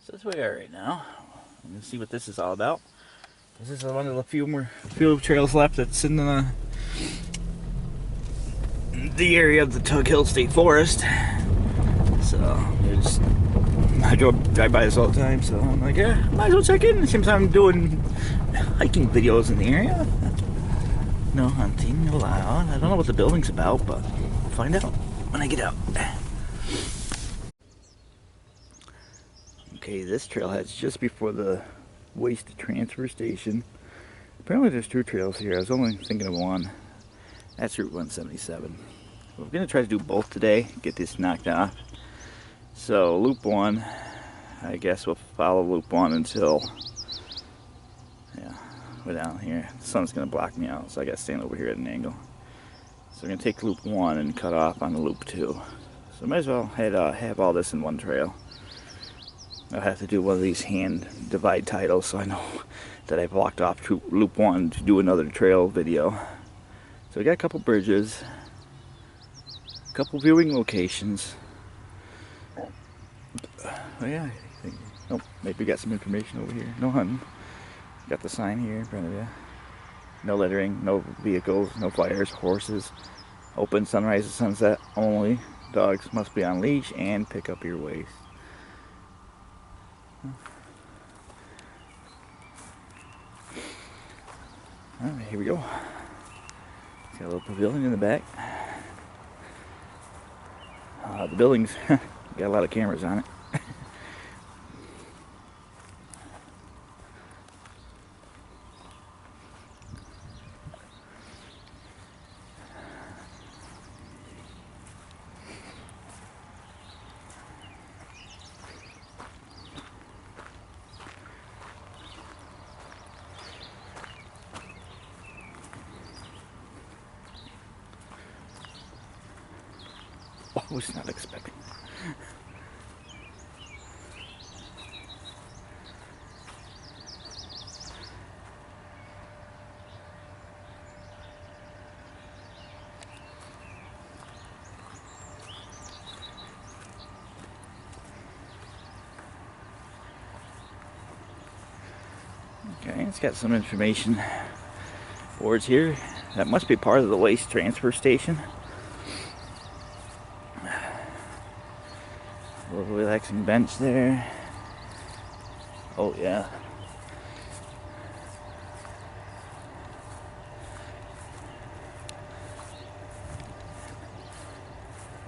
So that's where we are right now. I'm gonna see what this is all about. This is one of the few trails left that's in the area of the Tug Hill State Forest. So I drive by this all the time, so I'm like, yeah, might as well check in. It seems I'm doing hiking videos in the area. No hunting allowed. I don't know what the building's about, but I'll find out when I get out. Okay, this trailhead's just before the waste transfer station. Apparently there's two trails here. I was only thinking of one. That's Route 177. We're going to try to do both today, get this knocked off. So Loop 1, I guess we'll follow Loop 1 until, yeah, we're down here. The sun's going to block me out, so I got to stand over here at an angle. So we're going to take Loop 1 and cut off on the Loop 2. So might as well have all this in one trail. I'll have to do one of these hand divide titles so I know that I've walked off to Loop 1 to do another trail video. So we got a couple bridges, a couple viewing locations. Oh yeah, oh, maybe we got some information over here. No hunting. Got the sign here in front of you. No littering, no vehicles, no fires, horses. Open sunrise to sunset only. Dogs must be on leash and pick up your waste. Alright, here we go. Got a little pavilion in the back. The building's got a lot of cameras on it. I was not expecting that. Okay, it's got some information boards here. That must be part of the waste transfer station. A little relaxing bench there. Oh yeah.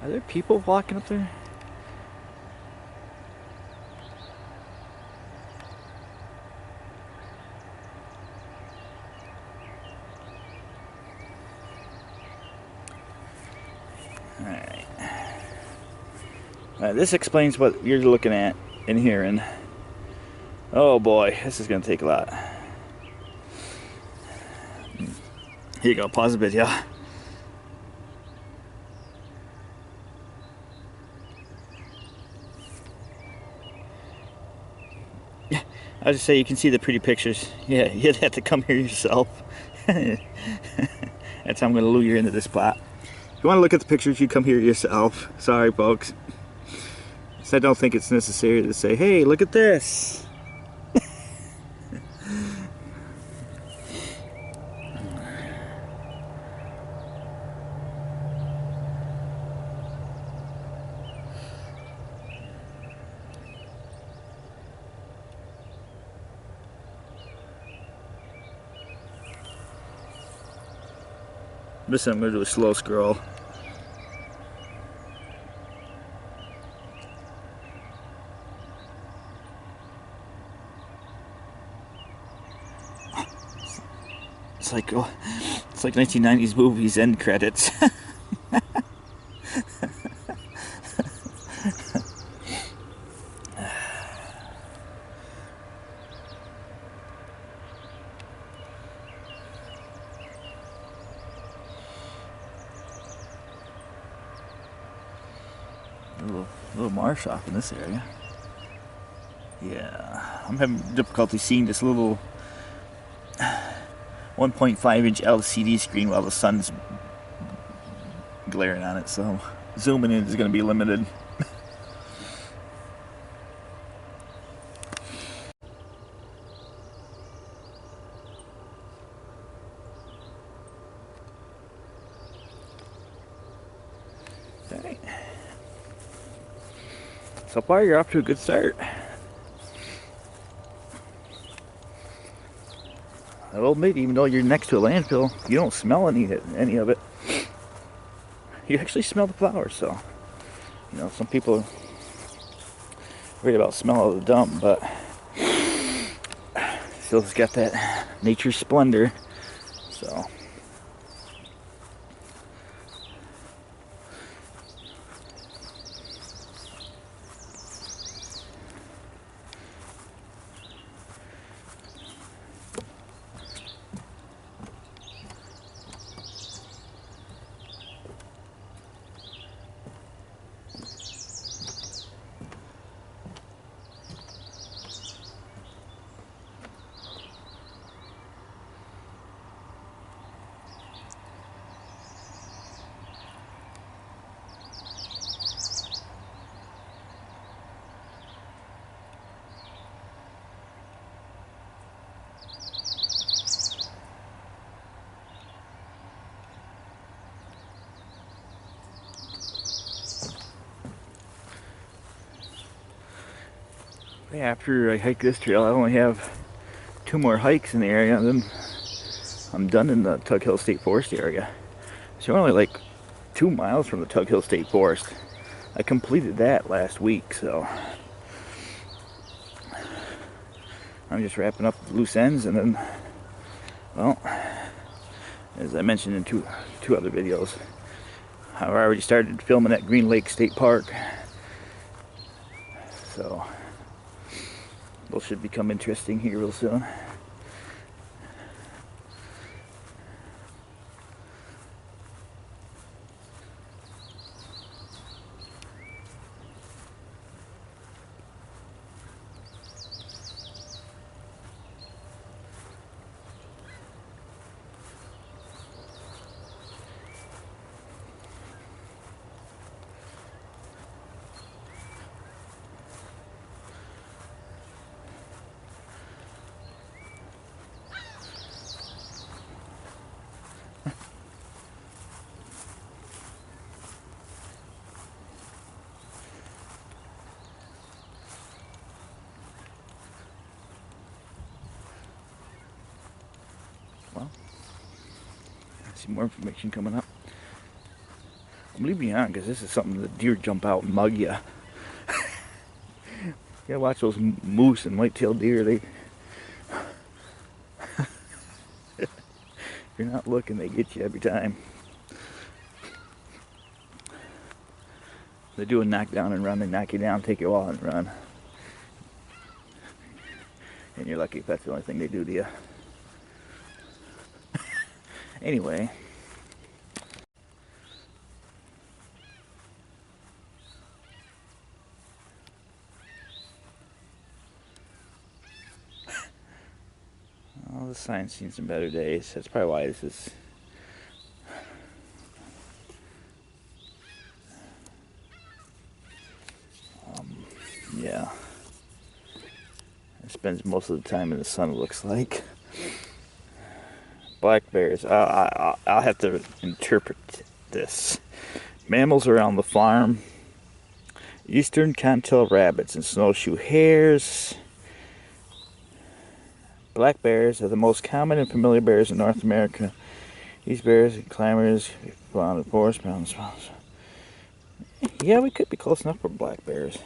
Are there people walking up there? This explains what you're looking at and hearing. Oh boy, this is going to take a lot. Here you go, pause the video. I'll just say you can see the pretty pictures. Yeah, you'd have to come here yourself. That's how I'm going to lure you into this spot. If you want to look at the pictures, you come here yourself. Sorry, folks. I don't think it's necessary to say, hey, look at this. Listen, I'm going to do a slow scroll. It's like 1990s movies end credits. A little marsh off in this area. Yeah, I'm having difficulty seeing this little 1.5-inch LCD screen while the sun's glaring on it, so zooming in is going to be limited. So far, you're off to a good start. I will admit, even though you're next to a landfill, you don't smell any of it. You actually smell the flowers, so you know some people are worried about smell of the dump, but still it's got that nature splendor. So after I hike this trail, I only have 2 more hikes in the area, and then I'm done in the Tug Hill State Forest area. So we're only like 2 miles from the Tug Hill State Forest. I completed that last week, so I'm just wrapping up the loose ends, and then, well, as I mentioned in two other videos, I've already started filming at Green Lake State Park, so those should become interesting here real soon. Well, I see more information coming up. I'm leaving you on because this is something that deer jump out and mug you. You gotta watch those moose and white-tailed deer. They, if you're not looking, they get you every time. They do a knockdown and run. They knock you down, take your wallet, and run. And you're lucky if that's the only thing they do to you. Anyway. Well, the sign's seen some better days. That's probably why this is. Yeah. It spends most of the time in the sun, it looks like. Black bears. I'll have to interpret this. Mammals around the farm. Eastern cottontail rabbits and snowshoe hares. Black bears are the most common and familiar bears in North America. These bears and climbers found in forest mountains. Yeah, we could be close enough for black bears.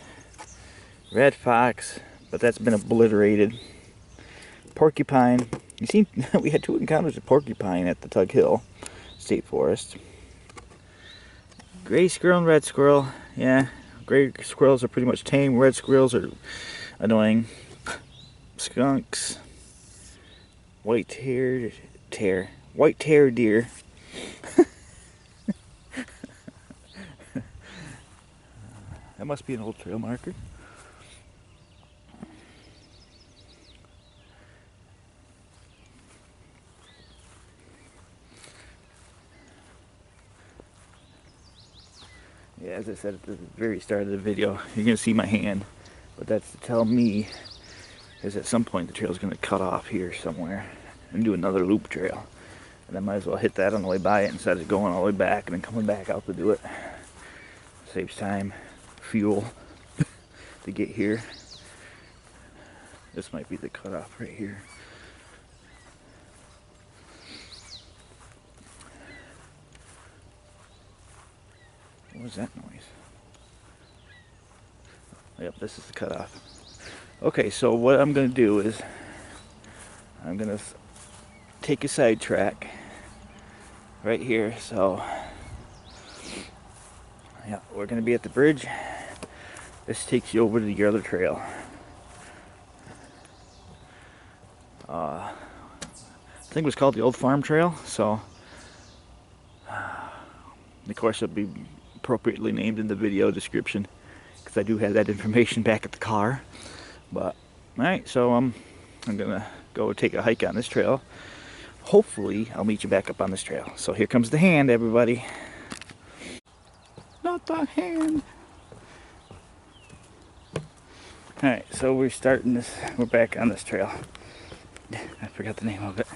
Red fox, but that's been obliterated. Porcupine. You see, we had 2 encounters of porcupine at the Tug Hill State Forest. Gray squirrel and red squirrel. Yeah, gray squirrels are pretty much tame. Red squirrels are annoying. Skunks. White-tailed deer. That must be an old trail marker. Yeah, as I said at the very start of the video, you're going to see my hand, but that's to tell me is at some point the trail's going to cut off here somewhere and do another loop trail. And I might as well hit that on the way by it instead of going all the way back and then coming back out to do it. Saves time, fuel. to get here. This might be the cutoff right here. What was that noise? Yep, this is the cutoff. Okay, so what I'm going to do is I'm going to take a side track right here. So yeah, we're going to be at the bridge. This takes you over to the other trail. I think it was called the Old Farm Trail. So of course it'll be appropriately named in the video description, because I do have that information back at the car. But alright, so I'm gonna go take a hike on this trail. Hopefully I'll meet you back up on this trail. So here comes the hand, everybody. Not the hand. Alright, so we're back on this trail. I forgot the name of it.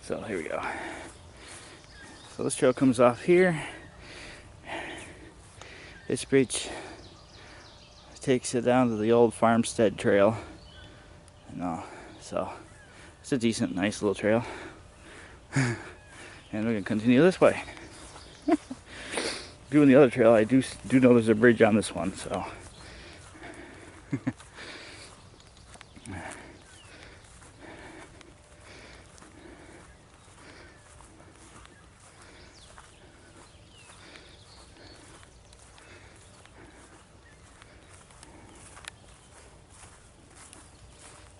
So here we go. So this trail comes off here. This bridge takes it down to the old farmstead trail. So it's a decent, nice little trail. And we're gonna continue this way. Doing the other trail, I do know there's a bridge on this one, so.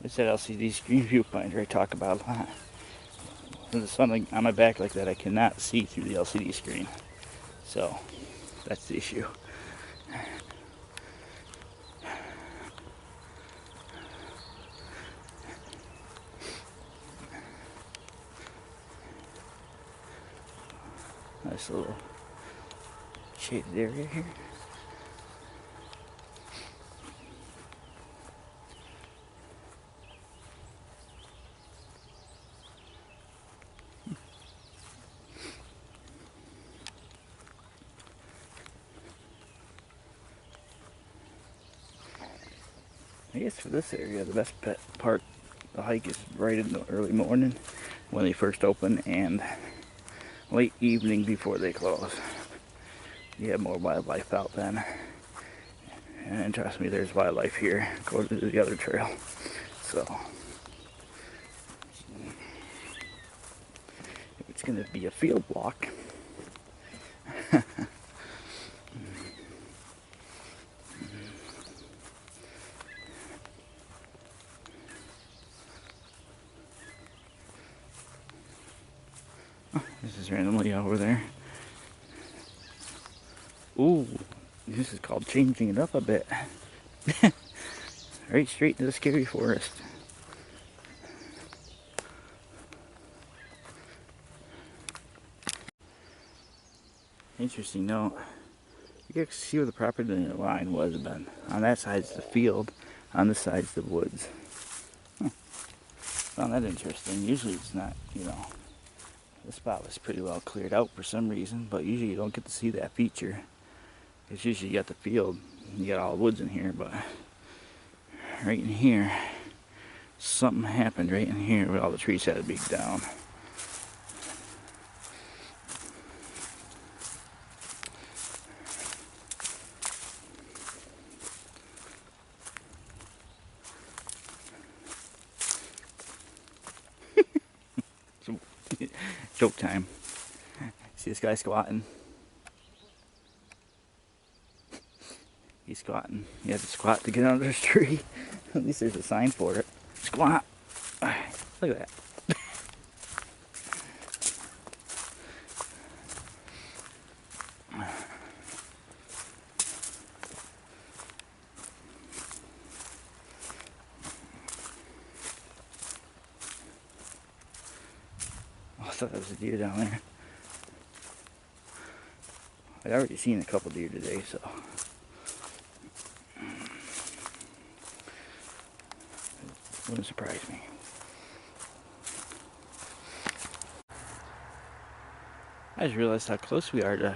It's that LCD screen viewfinder I talk about a lot. When there's something on my back like that, I cannot see through the LCD screen. So that's the issue. Nice little shaded area here. I guess for this area, the best part, the hike is right in the early morning when they first open, and late evening before they close. You have more wildlife out then. And trust me, there's wildlife here. Go to the other trail. So if it's going to be a field walk, this is randomly over there. Ooh, this is called changing it up a bit. Right straight into the scary forest. Interesting note. You can see where the property line was then. On that side's the field, on this side's the woods. Found that interesting. Usually it's not, you know. This spot was pretty well cleared out for some reason, but usually you don't get to see that feature. It's usually you got the field, you got all the woods in here, but right in here, something happened right in here where all the trees had to be down. Joke time. See this guy squatting? He's squatting. You have to squat to get under this tree. At least there's a sign for it. Squat. Look at that. I thought that was a deer down there. I'd already seen a couple deer today, so it wouldn't surprise me. I just realized how close we are to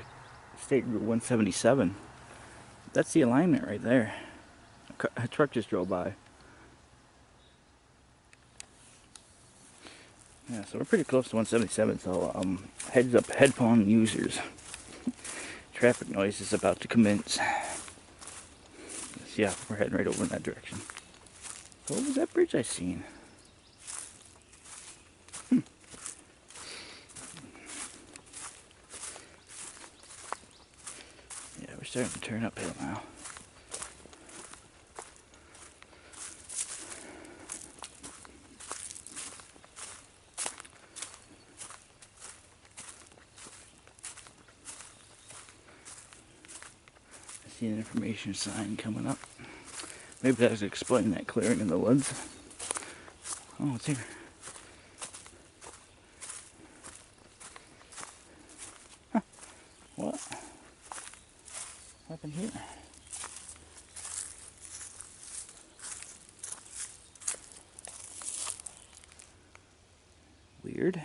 State Route 177. That's the alignment right there. A truck just drove by. Yeah, so we're pretty close to 177, so heads up headphone users. Traffic noise is about to commence. Yeah, we're heading right over in that direction. What was that bridge I seen? Yeah, we're starting to turn uphill now. I see an information sign coming up. Maybe that was explaining that clearing in the woods. Oh, it's here. Huh. What happened here? Weird.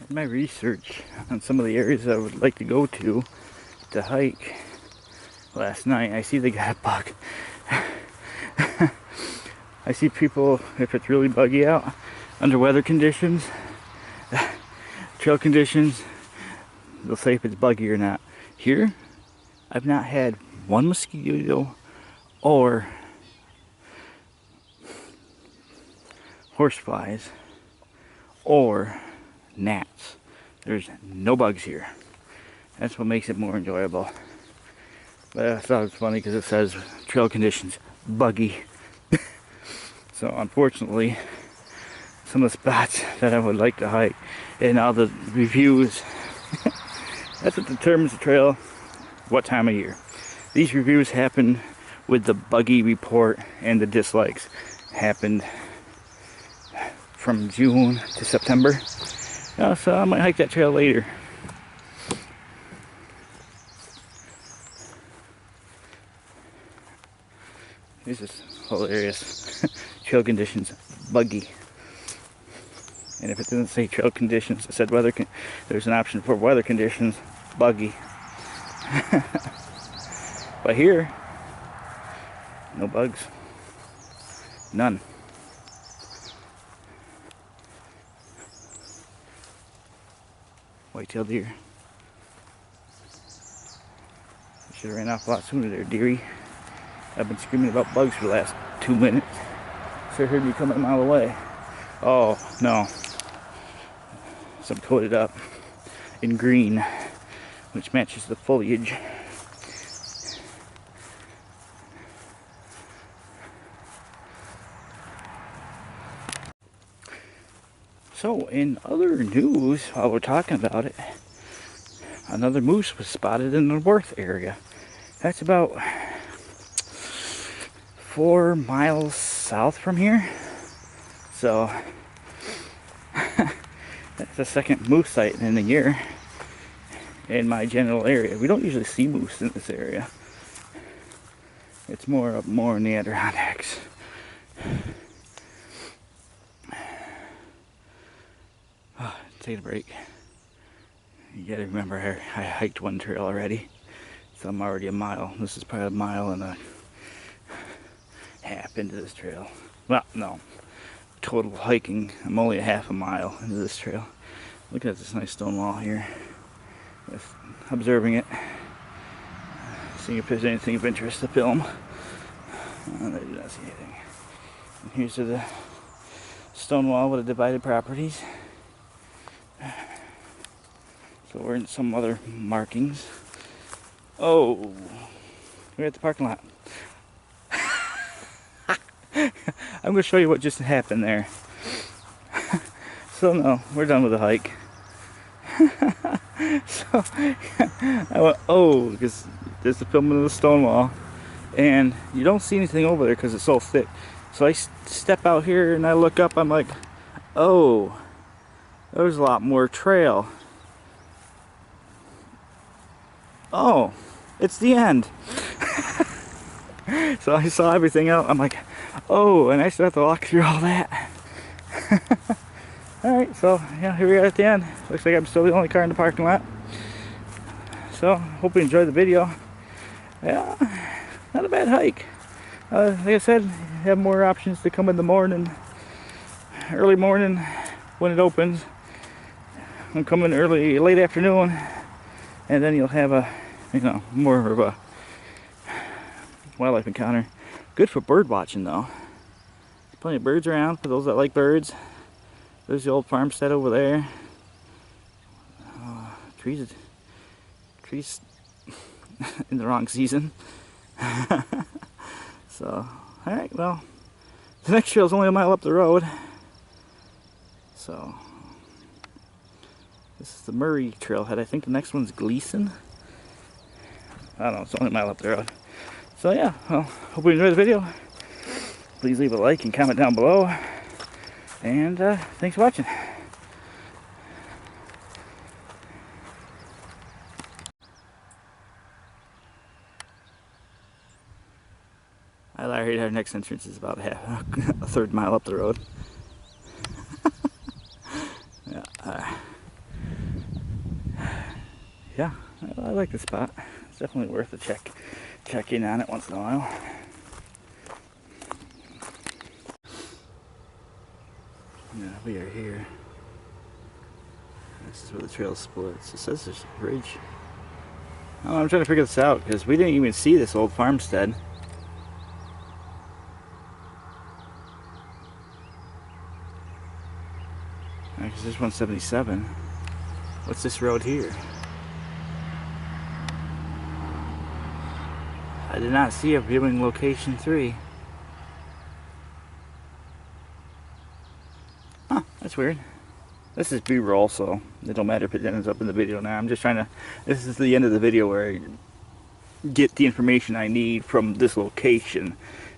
In my research on some of the areas I would like to go to hike last night, I see they got a bug. I see people, if it's really buggy out, under weather conditions, trail conditions, they'll say if it's buggy or not. Here, I've not had one mosquito or horseflies or gnats. There's no bugs here. That's what makes it more enjoyable. But I thought it was funny because it says trail conditions buggy. So unfortunately, some of the spots that I would like to hike and all the reviews, that's what determines the trail, what time of year. These reviews happen with the buggy report, and the dislikes happened from June to September. So I might hike that trail later. This is hilarious. Trail conditions buggy. And if it didn't say trail conditions, it said weather. There's an option for weather conditions buggy. But here, no bugs. None. White-tailed deer. Should have ran off a lot sooner there, dearie. I've been screaming about bugs for the last 2 minutes. Should have heard me coming a mile away. Oh, no. Some coated up in green, which matches the foliage. So, in other news, while we're talking about it, another moose was spotted in the Worth area. That's about 4 miles south from here. So, that's the second moose sighting in a year in my general area. We don't usually see moose in this area. It's more up more in the Adirondacks. Oh, take a break. You gotta remember, I hiked one trail already, so I'm already a mile. This is probably a mile and a half into this trail. Well, no. Total hiking, I'm only a half a mile into this trail. Look at this nice stone wall here. Just observing it, seeing if there's anything of interest to film. I do not see anything. And here's to the stone wall with the divided properties. So we're in some other markings. Oh, we're at the parking lot. I'm going to show you what just happened there. So no, we're done with the hike. So I went, oh, because there's the filming of the stone wall, and you don't see anything over there because it's so thick. So I step out here and I look up. I'm like, oh, there's a lot more trail. Oh, it's the end. So I saw everything out. I'm like, oh, and I still have to walk through all that. Alright, so yeah, here we are at the end. Looks like I'm still the only car in the parking lot. So, hope you enjoyed the video. Yeah, not a bad hike. Like I said, you have more options to come in the morning, early morning when it opens. I'm coming late afternoon, and then you'll have a, more of a wildlife encounter. Good for bird watching though. Plenty of birds around for those that like birds. There's the old farmstead over there. Trees in the wrong season. So, alright, well, the next trail is only a mile up the road. So, this is the Murry trailhead. I think the next one's Gleason. I don't know, it's only a mile up the road. So yeah, well, hope you enjoyed the video. Please leave a like and comment down below. And thanks for watching. I lied, our next entrance is about a third mile up the road. Yeah, I like the spot. It's definitely worth a check in on it once in a while. Yeah, we are here. This is where the trail splits. It says there's a bridge. Oh, I'm trying to figure this out because we didn't even see this old farmstead. Because there's 177. What's this road here? I did not see a viewing location 3. Huh, that's weird. This is B-roll, so it don't matter if it ends up in the video now. I'm just trying to, this is the end of the video where I get the information I need from this location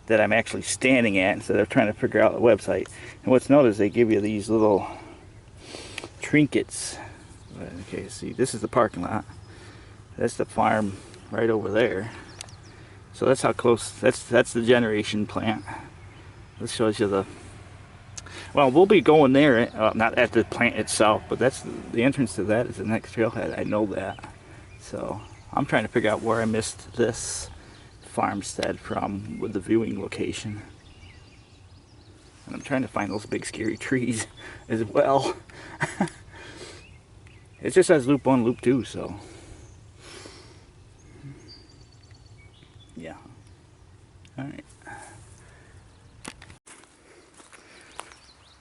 that I'm actually standing at instead of trying to figure out the website. And what's noticed, they give you these little trinkets. Okay, see, this is the parking lot. That's the farm right over there. So that's how close, that's the generation plant. This shows you the, well, we'll be going there, not at the plant itself, but that's the entrance to that is the next trailhead. I know that. So I'm trying to figure out where I missed this farmstead from with the viewing location. And I'm trying to find those big scary trees as well. It just says loop 1, loop 2, so yeah. Alright.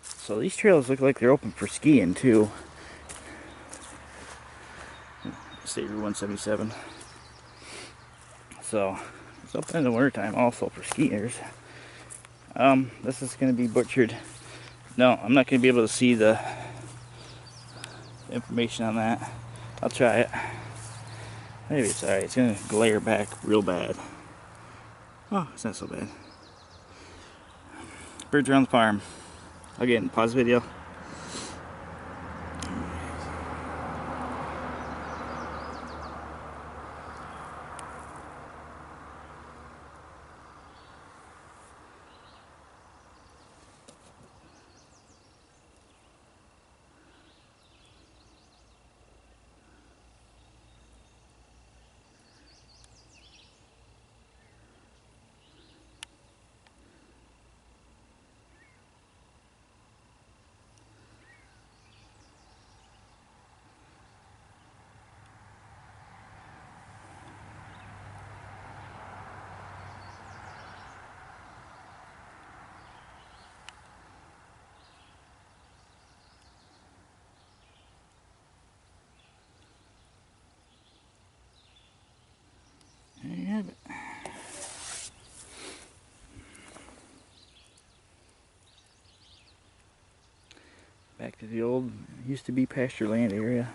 So these trails look like they're open for skiing too. State Route 177. So it's open in the wintertime also for skiers. This is going to be butchered. No, I'm not going to be able to see the information on that. I'll try it. Maybe it's alright. It's going to glare back real bad. Oh, it's not so bad. Birds around the farm. Again, pause video. There you have it. Back to the old, used to be pasture land area.